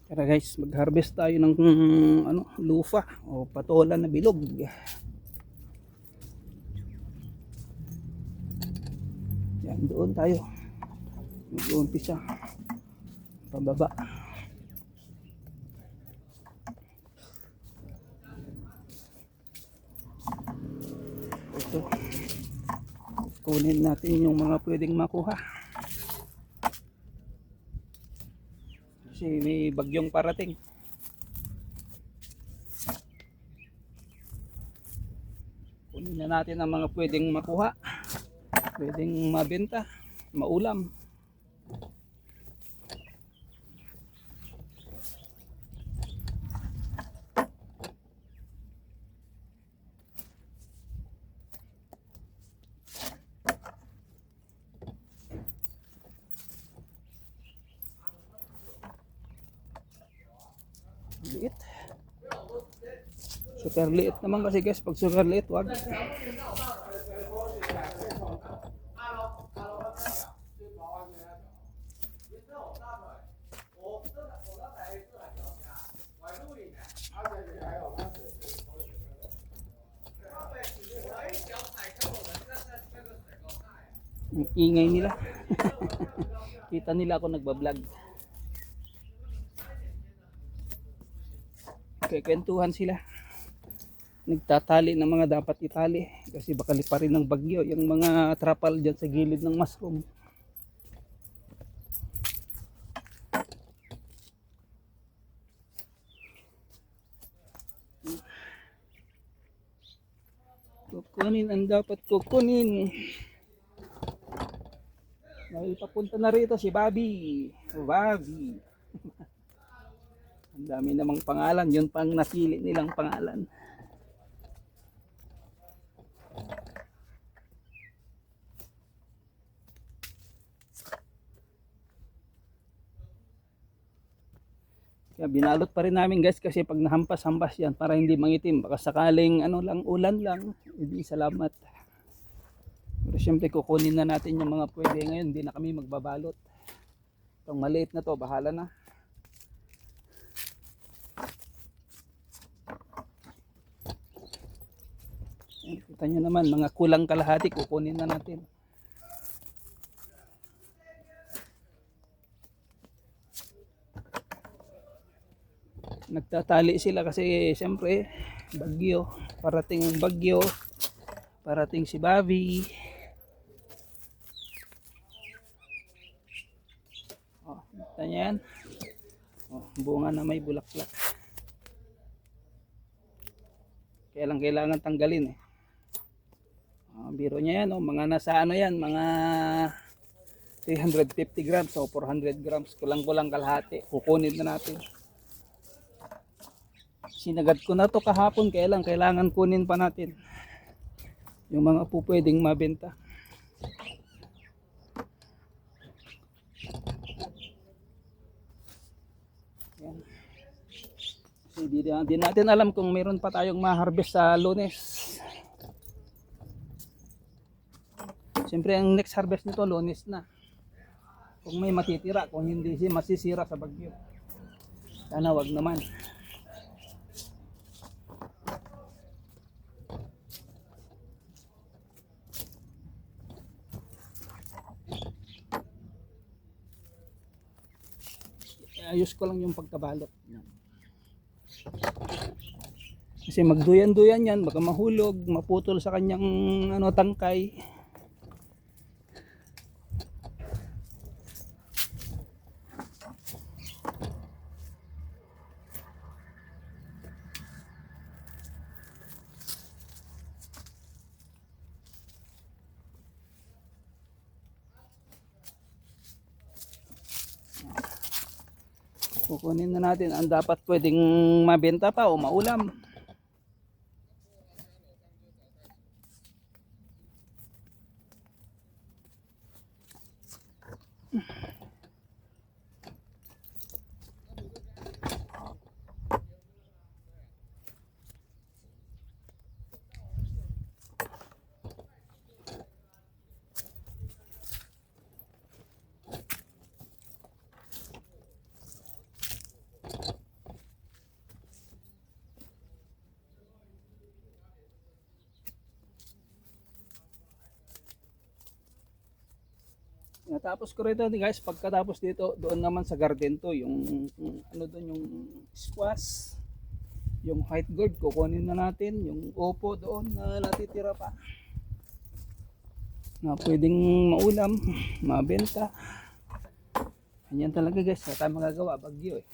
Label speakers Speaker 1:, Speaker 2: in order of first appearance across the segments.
Speaker 1: Tara guys, mag-harvest tayo ng lufa o patola na bilog. Yan, doon tayo. Mag-uumpisa. Pababa. Ito. Kunin natin yung mga pwedeng makuha. Kasi may bagyong parating. Kunin na natin ang mga pwedeng makuha. Pwedeng mabenta, maulam. Liit. Super liit naman kasi guys, pag super liit, wag. Ang ingay nila. Kita nila ako nagbablog. Kwentuhan sila. Nagtatali ng mga dapat itali kasi baka liparin ng bagyo yung mga trapal dyan sa gilid ng mushroom. Kukunin ang dapat kukunin. Dahil papunta na rito si Bobby. Bobby. Ang dami namang pangalan, yun pang napili nilang pangalan. Kaya binalot pa rin namin guys kasi pag nahampas-hampas yan para hindi mangitim. Baka sakaling ulan lang, hindi salamat. Pero syempre kukunin na natin yung mga pwede ngayon, hindi na kami magbabalot. Itong maliit na to, bahala na. Kita nyo naman, mga kulang kalahati, kukunin na natin. Nagtatali sila kasi siyempre bagyo, parating ang bagyo, parating si Bobby. Oh, kita nyo yan. Oh, bunga na may bulaklak. Kaya lang kailangan tanggalin eh. Biro niya yan, mga nasa yan, mga 350 grams o 400 grams, kulang-kulang kalahati, kukunin na natin. Sinagad ko na to kahapon, kaya lang kailangan kunin pa natin yung mga pwedeng mabenta. Yan. Kasi di natin alam kung meron pa tayong ma-harvest sa Lunes. Siyempre ang next harvest nito Lunes na. Kung may matitira, kung hindi masisira sa bagyo. Sana wag naman. Ayos ko lang yung pagkabalot. Kasi magduyan-duyan yan, baka mahulog, maputol sa kanyang tangkay. Kukunin na natin ang dapat pwedeng mabenta pa o maulam. Pagkatapos ko rito guys, pagkatapos dito, doon naman sa garden to, yung ano doon, yung squash, yung white gourd, kukunin na natin, yung opo doon na natitira pa. Na pwedeng maulam, mabenta. Ganyan talaga guys, wala tayong magagawa, bagyo eh.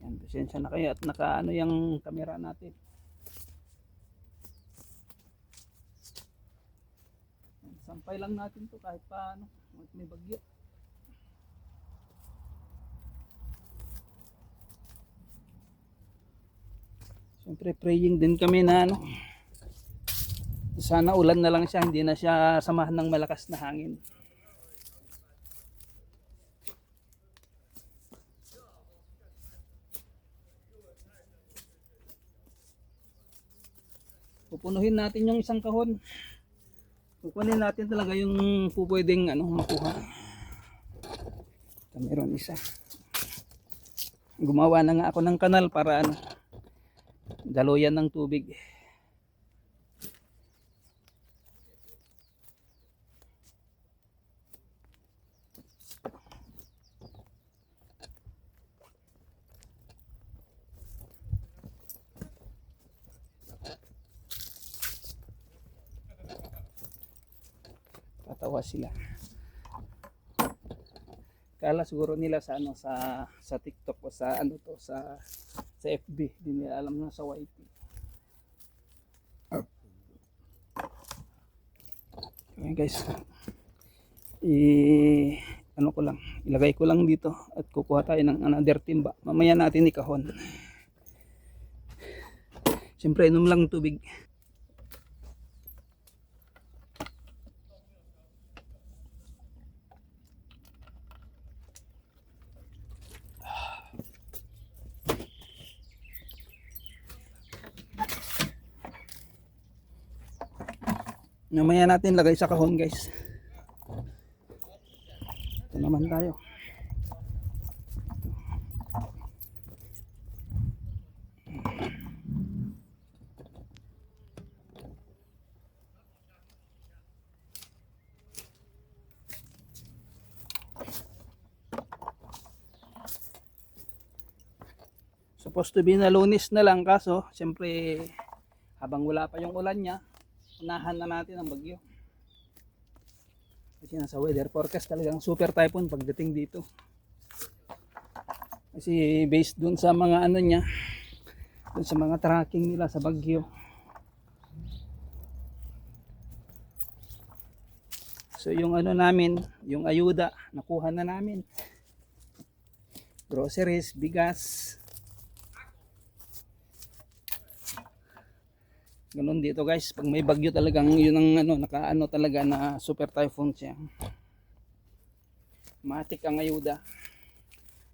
Speaker 1: Yan, pasensya na kayo at nakaano yung camera natin. Sampay lang natin to kahit paano, may bagyo. Siyempre praying din kami na ano, sana ulan na lang siya, hindi na siya samahan ng malakas na hangin. Pupunuhin natin yung isang kahon. Kukunin natin talaga yung pupwedeng ano, makuha. Ito, meron isa. Gumawa na nga ako ng kanal para ano, daluyan ng tubig. Tatawa sila. Kala siguro nila sa ano, sa TikTok o sa ano to, sa FB, hindi nila alam na sa YT. Okay guys, ano ko lang, ilagay ko lang dito at kukuha tayo ng another timba. Mamaya natin ikahon. Siyempre inom lang tubig. Mamaya natin lagay sa kahon guys. Ito naman tayo. Supposed to be na Lunes na lang, kaso siyempre habang wala pa yung ulan niya, unahan na natin ang bagyo. Kasi nasa weather forecast talagang super typhoon pagdating dito. Kasi based dun sa mga ano niya, dun sa mga tracking nila sa bagyo. So yung ano namin, yung ayuda, nakuha na namin. Groceries, bigas. Ganun dito guys, pag may bagyo talagang yun ang ano, nakaano talaga na super typhoon siya. Matik ang ayuda.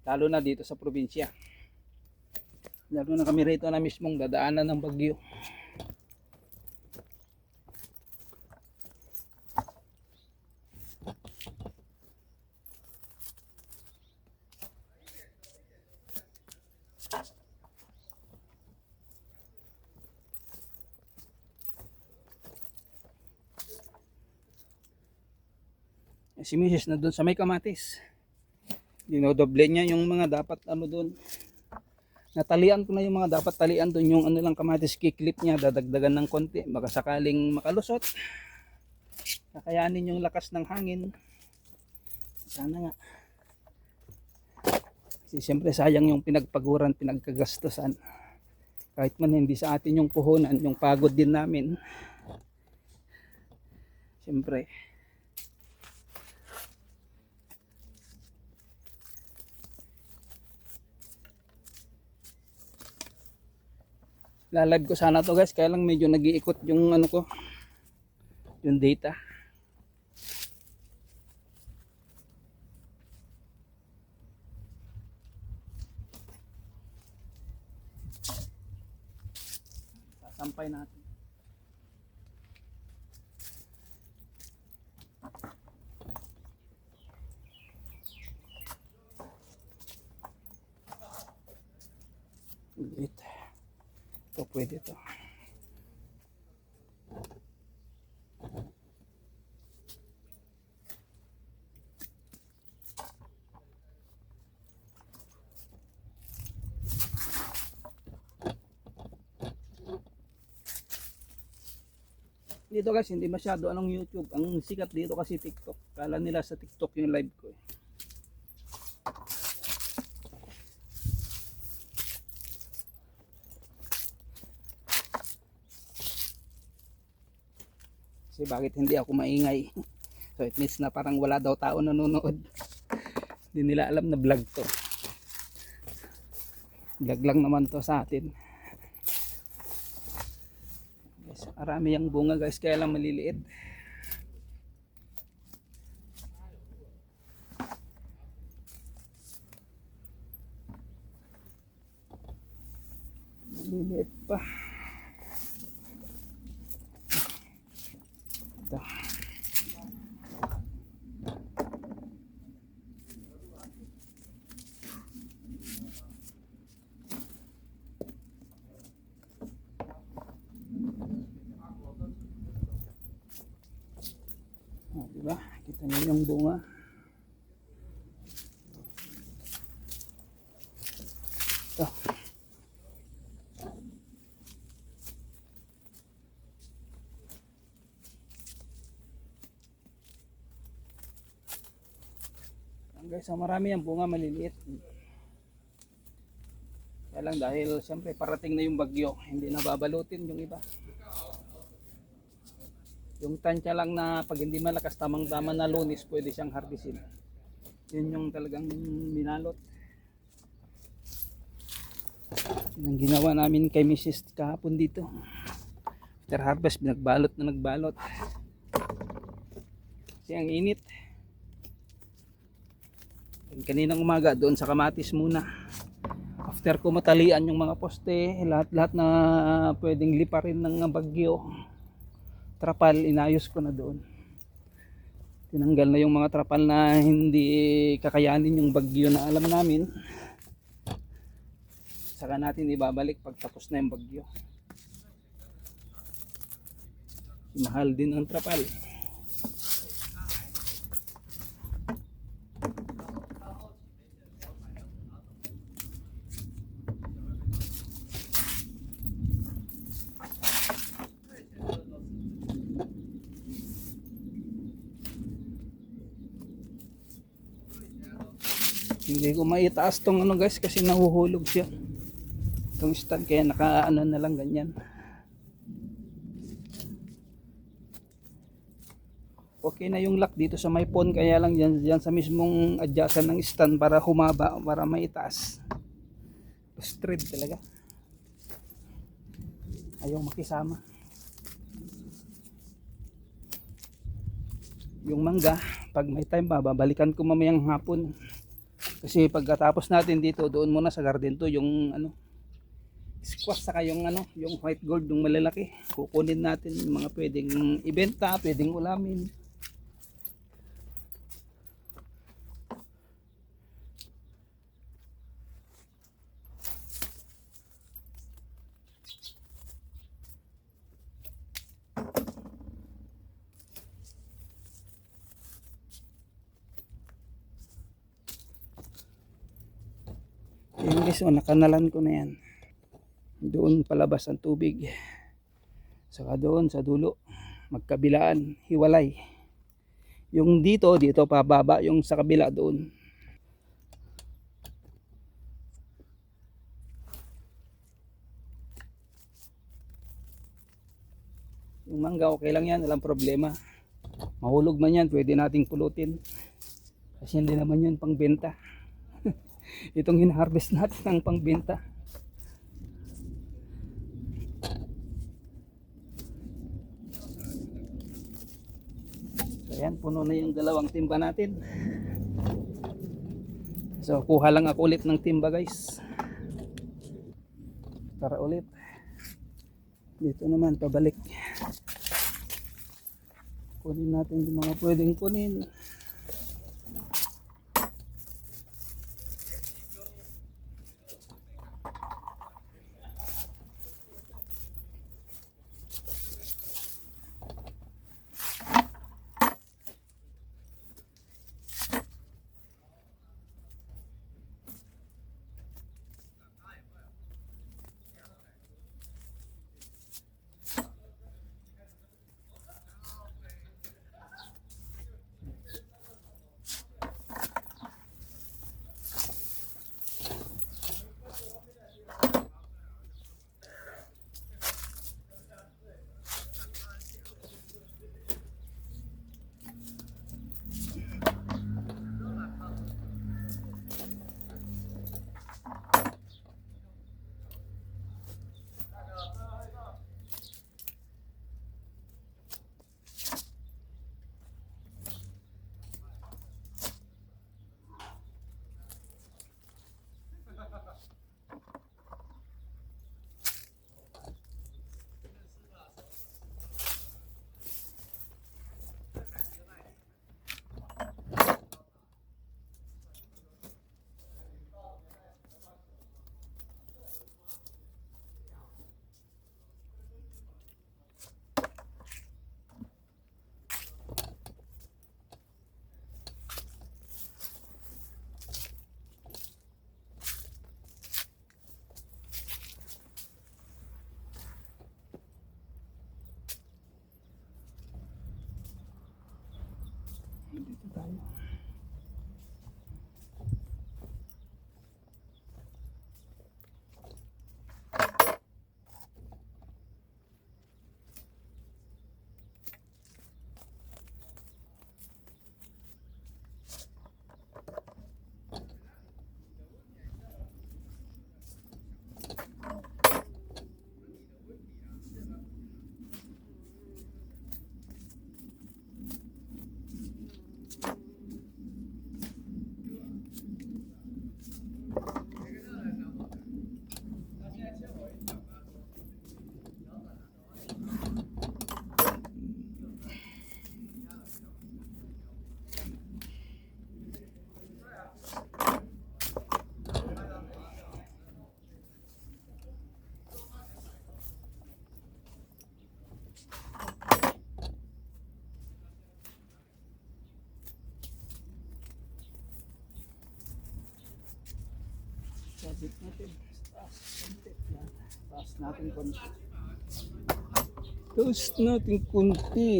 Speaker 1: Lalo na dito sa probinsya. Lalo na kami rito na mismong dadaanan ng bagyo. Si Mrs. na doon sa may kamatis. Dinodoble niya yung mga dapat ano doon. Natalian ko na yung mga dapat talian doon, yung ano lang kamatis, kiklip niya, dadagdagan ng konti. Baka sakaling makalusot. Kakayanin yung lakas ng hangin. Sana nga. Kasi siyempre sayang yung pinagpaguran, pinagkagastusan. Kahit man hindi sa atin yung puhunan, yung pagod din namin. Siyempre. Lalive ko sana to guys, kaya lang medyo nag-iikot yung ano ko, yung data. Sasampay natin. Ulit. Ito pwede to. Dito guys, hindi masyado anong YouTube. Ang sikat dito kasi TikTok. Kala nila sa TikTok yung live ko eh. Kasi bakit hindi ako maingay? So it means na parang wala daw tao nanonood. Hindi nila alam na vlog to. Vlog lang naman to sa atin. Guys, marami yung bunga guys, kaya lang maliliit. Maliliit pa. Ito. Oh, diba? Kita niyo yung bunga. Ito. Guys, so marami yung bunga, maliliit. Kaya lang dahil siyempre parating na yung bagyo, hindi na babalutin yung iba. Yung tansya lang na pag hindi malakas, tamang-tama na Lunes, pwede siyang harvestin. Yun yung talagang binalot. Yun ang ginawa namin kay Mrs. kahapon dito. After harvest, nagbalot na nagbalot. Kasi ang init. Kaninang umaga doon sa kamatis muna. After ko matalian yung mga poste, lahat-lahat na pwedeng liparin ng bagyo, trapal, inayos ko na doon. Tinanggal na yung mga trapal na hindi kakayanin yung bagyo na alam namin. Saka natin ibabalik pag tapos na yung bagyo. Mahal din ang trapal. Hindi ko maitaas tong ano guys kasi nahuhulog siya. Itong stand kaya nakaano na lang ganyan. Okay na yung lock dito sa may pond, kaya lang yan sa mismong adjacent ng stand para humaba, para maitaas. Straight talaga. Ayaw makisama. Yung mangga, pag may time pa, babalikan ko mamayang hapon. Kasi pagkatapos natin dito, doon muna sa garden to yung ano, squash saka yung ano, yung white gold, yung malalaki. Kukunin natin yung mga pwedeng ibenta, pwedeng ulamin. Yung guys, nakanalan ko na yan. Doon palabas ang tubig. Saka doon sa dulo, magkabilaan, hiwalay. Yung dito pababa, yung sa kabila doon. Yung mangga okay lang yan, walang problema. Mahulog man yan, pwede nating pulutin. Kasi hindi naman yun pangbenta. Itong hina-harvest natin ang pangbenta. So ayan, puno na yung dalawang timba natin. So kuha lang ako ulit ng timba guys. Tara ulit. Dito naman pabalik. Kunin natin yung mga pwedeng kunin. natin. Taas konti. Yan. Taas natin konti. Taas natin konti.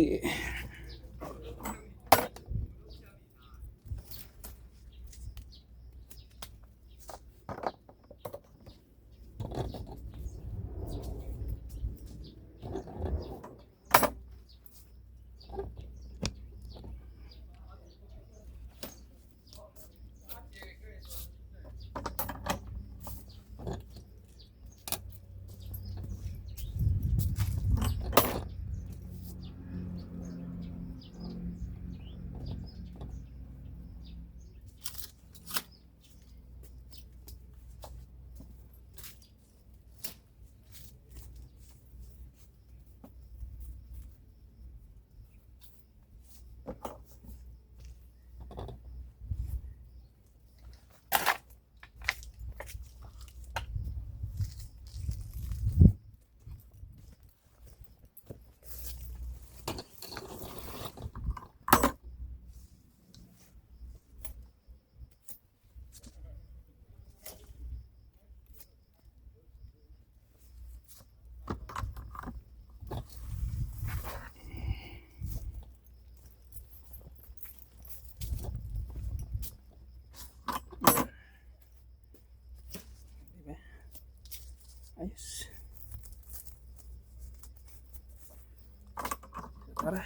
Speaker 1: Diba? Ayos. Tara.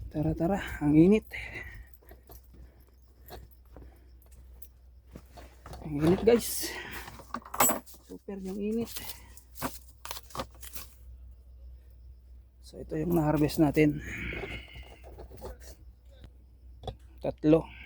Speaker 1: Tara, tara. Ang init. Ang init guys. Super yung init. So ito yung na-harvest natin. 3.